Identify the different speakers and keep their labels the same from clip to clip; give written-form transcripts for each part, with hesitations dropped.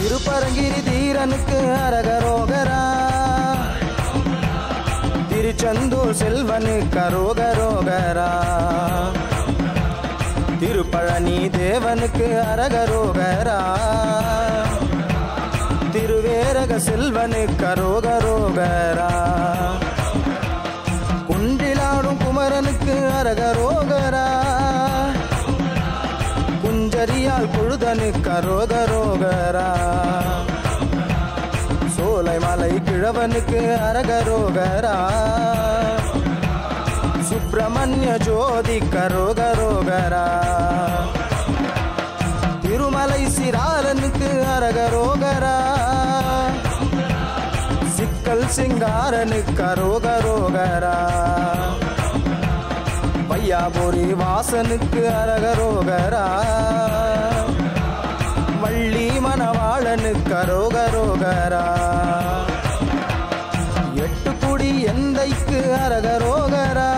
Speaker 1: திருப்பரங்கிரி தீரனுக்கு அரகரோகரா திருச்செந்தூர் செல்வனுக்கு அரோகரோகரா திருப்பழனி தேவனுக்கு அரகரோகரா திருவேரக செல்வனுக்கு அரோகரோகரா குன்றிலாடும் குமரனுக்கு அரகரோகரா குஞ்சரியால் குழுதனுக்கு அரோகரோகரா சோலைமலை கிழவனுக்கு அரகரோகரா சுப்பிரமணிய ஜோதி கரோகரோகரா திருமலை சிறாரனுக்கு அரகரோகரா சிக்கல் சிங்காரனுக்கு அரோகரோகரா பையாபுரி வாசனுக்கு அரகரோகரா வள்ளி மணவாளனுக்கு அரோகரோகரா எட்டுக்குடி எந்தைக்கு அரகரோகரா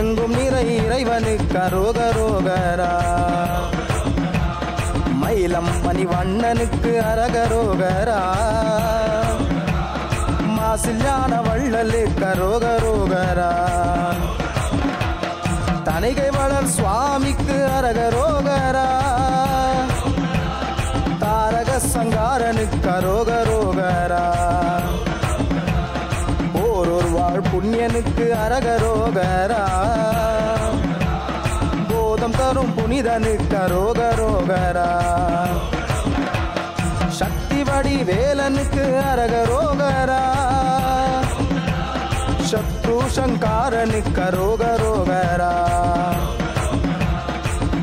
Speaker 1: எங்கும் நிறை இறைவனுக்கு அரோகரோகரா மயிலம் மணிவண்ணனுக்கு அரகரோகரா மாசில்யான வள்ளலுக்கு அரோகரோகரா தணிகை வளர் சுவாமிக்கு அரகரோகரா தாரக சங்காரனுக்கு அரோகரோகரா ஓரொரு வாழ் புண்ணியனுக்கு அரகரோகரா போதம் தரும் புனிதனுக்கு அரோகரோகரா சக்தி வடி வேலனுக்கு அரகரோகரா சத்ரு சங்காரனுக்கு அரோகரோகரா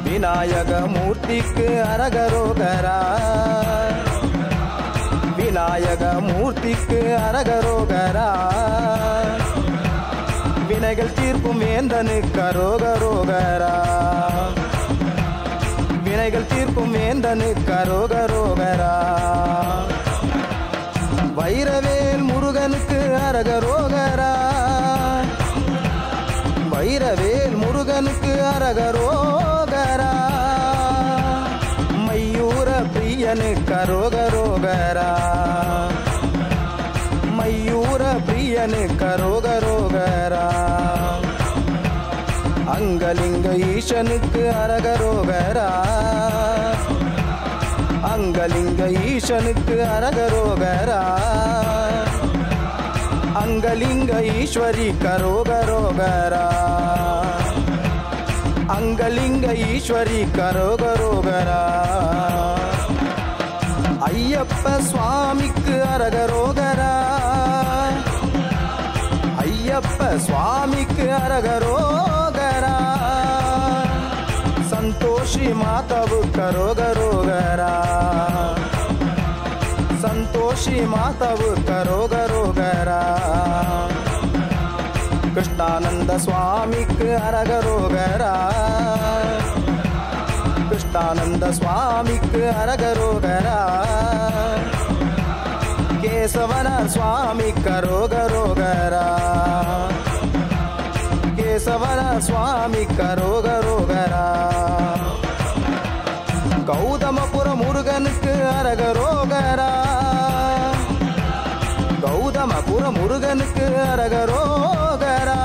Speaker 1: விநாயக மூர்த்திக்கு அரகரோகரா விநாயக மூர்த்திக்கு அரகரோகரா வினைகள் தீர்க்கும் வேந்தனுக்கு அரோகரோகரா வினைகள் தீர்க்கும் வேந்தனுக்கு அரோகரோகரா வைரவேல் முருகனுக்கு அரகரோகரா வைரவேல் முருகனுக்கு அரகரோகரா மையூர பிரியனுக்கு அரோகரோகரா மையூர பிரியனுக்கு அரோகரோகரா அங்கலிங்க ஈசனுக்கு அரகரோகரா அங்கலிங்க ஈசனுக்கு அரகரோகரா அங்கலிங்க ஈஸ்வரி கரோகரோகரா அங்கலிங்க ஈஸ்வரி கரோகரோகரா ஐயப்ப சுவாமிக்கு அரகரோகரா ஐயப்ப சுவாமிக்கு அரகரோகரா संतोषी मातावु करोगरोगरा संतोषी मातावु करोगरोगरा कृष्णानंद स्वामीक अरगरोगरा कृष्णानंद स्वामीक अरगरोगरा केशवन स्वामी करोगरोगरा केशवन स्वामी करोगरोगरा गौतमपुर मुरुगनुक्कु अरगरोगरा गौतमपुर मुरुगनुक्कु अरगरोगरा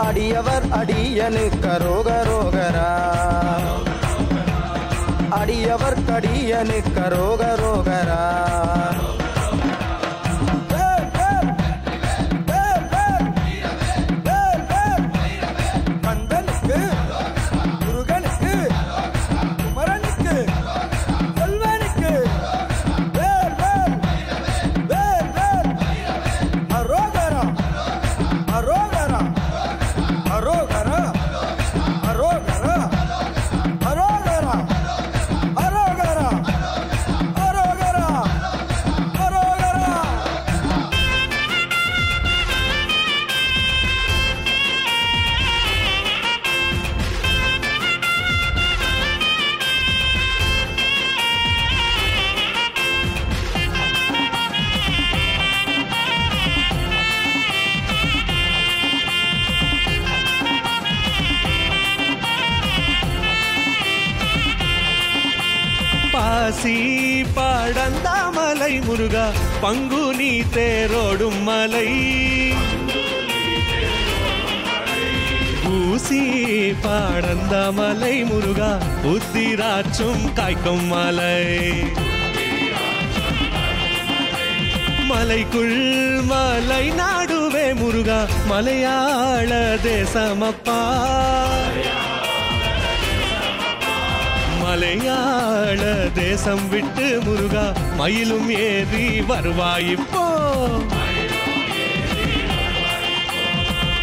Speaker 1: अडियवर अडियनुक्कु अरोगरोगरा अडियवर कडियनुक्कु अरोगरोगरा
Speaker 2: மாசி பாடந்தாமலை முருகா பங்குனி தேரோடும் மலை ஊசி பாடந்தாமலை முருகா உத்திராட்சும் காய்க்கும் மலை மலைக்குள் மலை நாடுவே முருகா மலையாள தேசமப்பா மலையாள தேசம் விட்டு முருகா மயிலும் ஏறி வருவாயிப்போ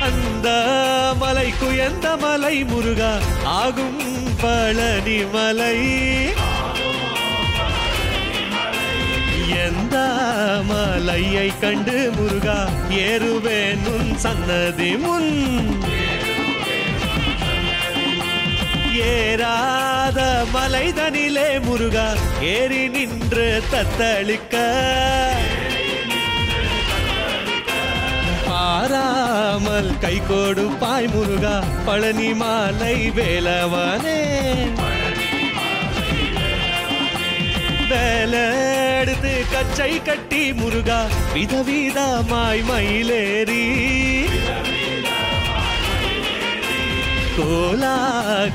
Speaker 2: அந்த மலைக்கு எந்த மலை முருகா ஆகும் பழனி மலை எந்த மலையை கண்டு முருகா ஏறுவேன் உன் சன்னதி முன் ஏறாத மலைதனிலே முருகா ஏறி நின்று தத்தளிக்க பாராமல் கை கொடுப்பாய் முருகா பழனி மாலை வேலவனே வேலெடுத்து கச்சை கட்டி முருகா விதவிதமாய் மயிலேறி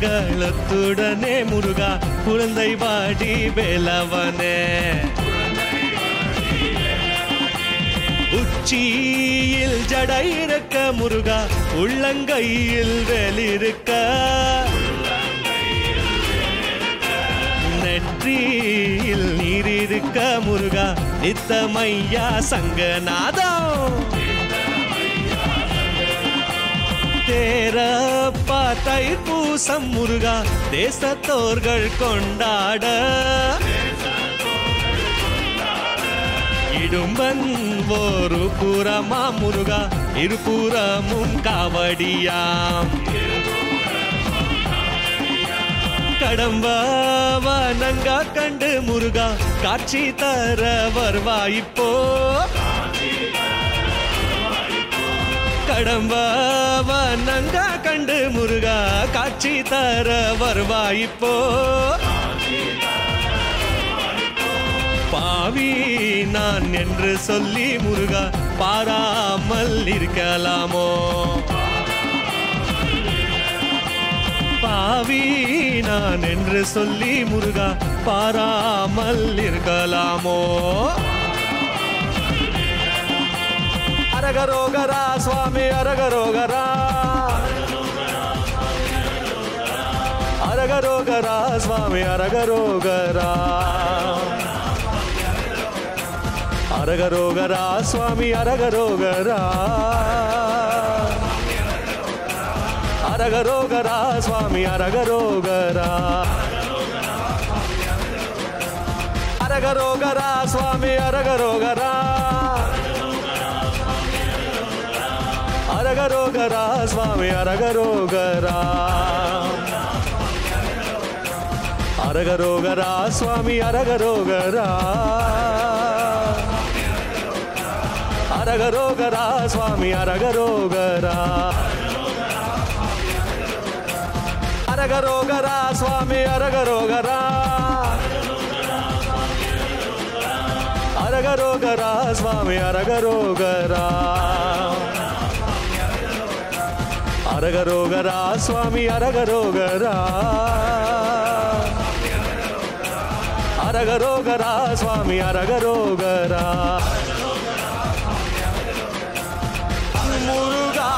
Speaker 2: கோலாகலத்துடனே முருகா குழந்தை வாடி வேலவனே உச்சியில் ஜடை இருக்க முருகா உள்ளங்கையில் வேலிருக்க நெற்றியில் நீரிருக்க முருகா நித்தமையா சங்கநாதம் தேரப்பா தைப்பூசம் முருகா தேசத்தோர்கள் கொண்டாட இடும்பன் ஒரு புறமா முருகா இருபுறமும் காவடியாம் கடம்பவனங்க கண்டு முருகா காட்சி தர வருவாயிப்போ கடம்பவனங்க கண்டு முருகா காட்சி தர வருவாயிப்போ பாவி நான் என்று சொல்லி முருகா பாராமல் இருக்கலாமோ பாவி நான் என்று சொல்லி முருகா பாராமல் இருக்கலாமோ அரகரோகரா சுவாமி அரகரோகரா அரகரோகரா சுவாமி அரகரோகரா அரகரோகரா சுவாமி அரகரோகரா அரகரோகரா சுவாமி அரகரோகரா அரகரோகரா சுவாமி அரகரோகரா அரகரோகரா சுவாமி அரகரோகரா அரகரோகரா சுவாமி அரகரோகரா அரகரோகரா சுவாமி அரகரோகரா அரகரோகரா சுவாமி அரகரோகரா அரகரோகரா சுவாமி அரகரோகரா அரகரோகரா சுவாமி அரகரோகரா அரகரோகரா சுவாமி அரகரோகரா முருகா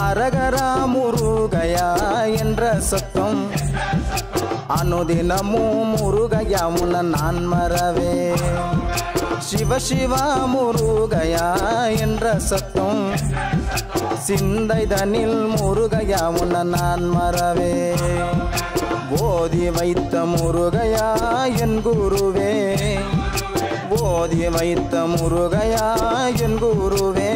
Speaker 2: அரகரா முருகையா என்ற சத்தம்
Speaker 1: அனுதினமோ முருகையா உன்னை நான் மறவே சிவ சிவா முருகையா என்ற சத்தம் சிந்தை தனில் முருகையா உன்னை நான் மறவே ஓதி வைத்த முருகையா என் குருவே ஓதி வைத்த முருகையா என் குருவே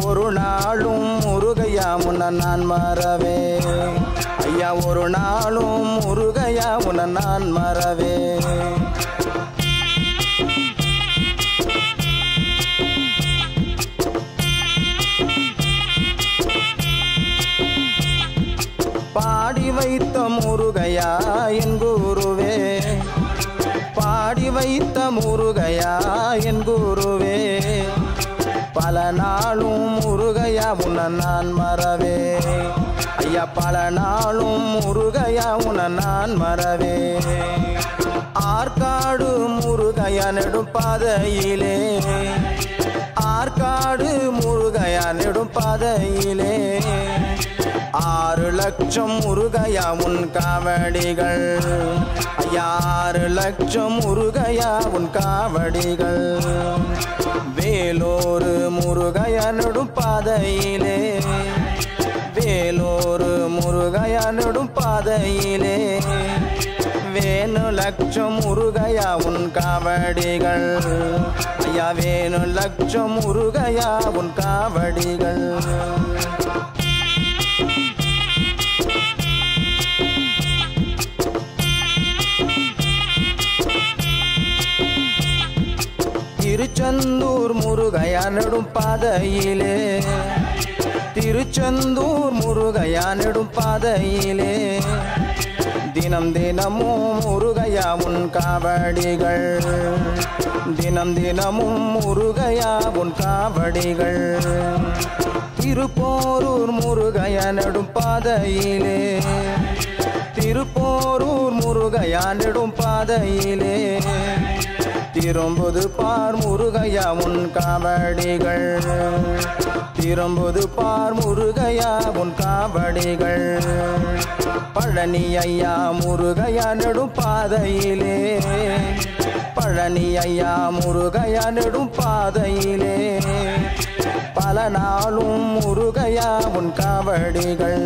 Speaker 1: ஒரு நாளும் முருகையா உன்னை நான் மறவே ஐயா ஒரு நாளும் முருகையா உன்னை நான் மறவே பாடி வைத்த முருகையா என் குருவே பாடி வைத்த முருகையா என் குருவே பல நாளும் முருகையா உன்னை நான் மறவே ஐயா பல நாளும் முருகையா உன்னை நான் மறவே ஆற்காடு முருகையா நெடும் பாதையிலே ஆற்காடு முருகையா நெடும் பாதையிலே 6 லட்சம் முருகையா உன் காவடிகள் ஐயா 6 லட்சம் முருகையா உன் காவடிகள் வேலூர் முருகையா நெடும் பாதையிலே வேலூர் முருகையா நெடும் பாதையிலே வேணு லட்சம் முருகையா உன் காவடிகள் ஐயா வேணு லட்சம் முருகையா உன் காவடிகள் திருச்செந்தூர் முருகையா நெடும் பாதையிலே திருச்செந்தூர் முருகையா நெடும் பாதையிலே தினம் தினமும் முருகையா உன் காவடிகள் தினம் தினமும் முருகையா உன் காவடிகள் திருப்போரூர் முருகையா நெடும் பாதையிலே திருப்போரூர் முருகையா நெடும் பாதையிலே திரும்புது பார் முருகையா உன் காவடிகள் திரும்புது பார் முருகையா உன் காவடிகள் பழனி ஐயா முருகையா நெடும் பாதையிலே பழனி ஐயா முருகையா நெடும் பாதையிலே பல நாளும் முருகையா உன் காவடிகள்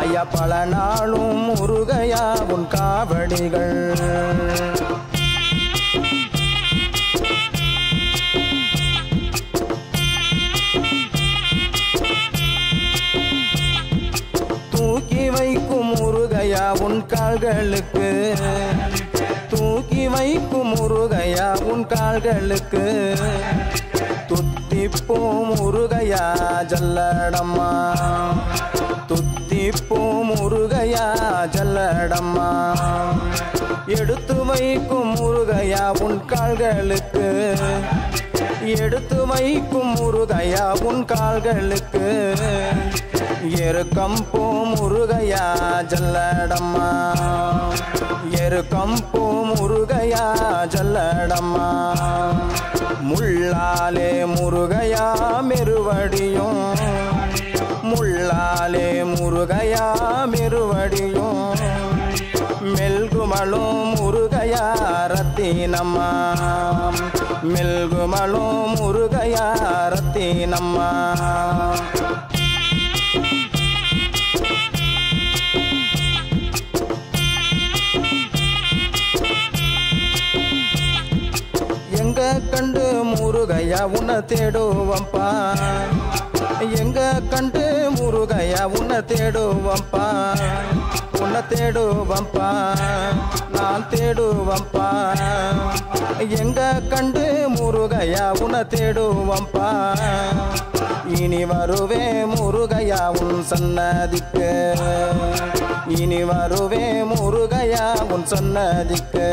Speaker 1: ஐயா பல நாளும் முருகையா உன் காவடிகள் தூக்கி வைக்கும் முருகையா உன் கால்களுக்கு தூக்கி வைக்கும் முருகையா உன் கால்களுக்கு துத்திப்போ முருகையா ஜல்லடம்மா துத்திப்போ முருகையா ஜல்லடம்மா எடுத்து வைக்கும் முருகையா உன் கால்களுக்கு எடுத்து வைக்கும் முருகையா உன் கால்களுக்கு எருக்கம் போ முருகையா ஜல்லடம்மா எருக்கம் போ முருகையா ஜல்லடம்மா முள்ளாலே முருகையா மெருவடியும் முள்ளாலே முருகையா மெருவடியும் மெல்குமலும் முருகையா ரத்தினம்மா மெல்குமலும் முருகையா ரத்தினம்மா எங்க கண்டு முருகையா உன்னை தேடுவம்பா எங்க கண்டு முருகையா உன்னை தேடுவம்பா உன்னை தேடுவம்பா நான் தேடுவம்பா எங்க கண்டு முருகையா உன்னை தேடுவம்பா இனி வருவே முருகையா உன் சன்னதிக்கு இனி வருவே முருகையா உன் சன்னதிக்கு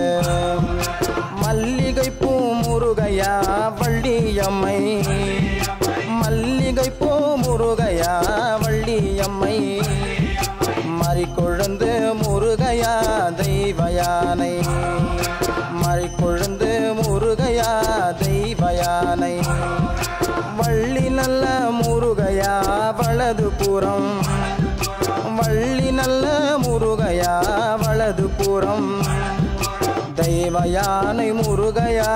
Speaker 1: மல்லிகை பூ முருகையா வள்ளியம்மை மல்லிகை பூ முருகையா வள்ளியம்மை மறிக்கொழுந்து முருகையா தெய்வயானை மறிக்கொழுந்து முருகையா தெய்வயானை வள்ளி நல்ல முருகையா வலது புறம் வள்ளி நல்ல முருகையா வலது புறம் தெய்வ யானை முருகையா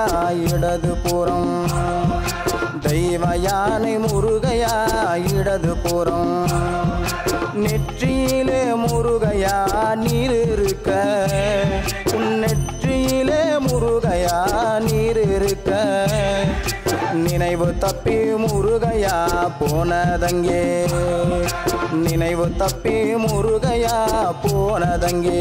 Speaker 1: இடது புறம் தெய்வ யானை முருகையா இடது புறம் நெற்றியிலே முருகையா நீர் இருக்க உன் நெற்றியிலே முருகையா நீர் இருக்க நினைவு தப்பி முருகையா போனதங்கே நினைவு தப்பி முருகையா போனதங்கே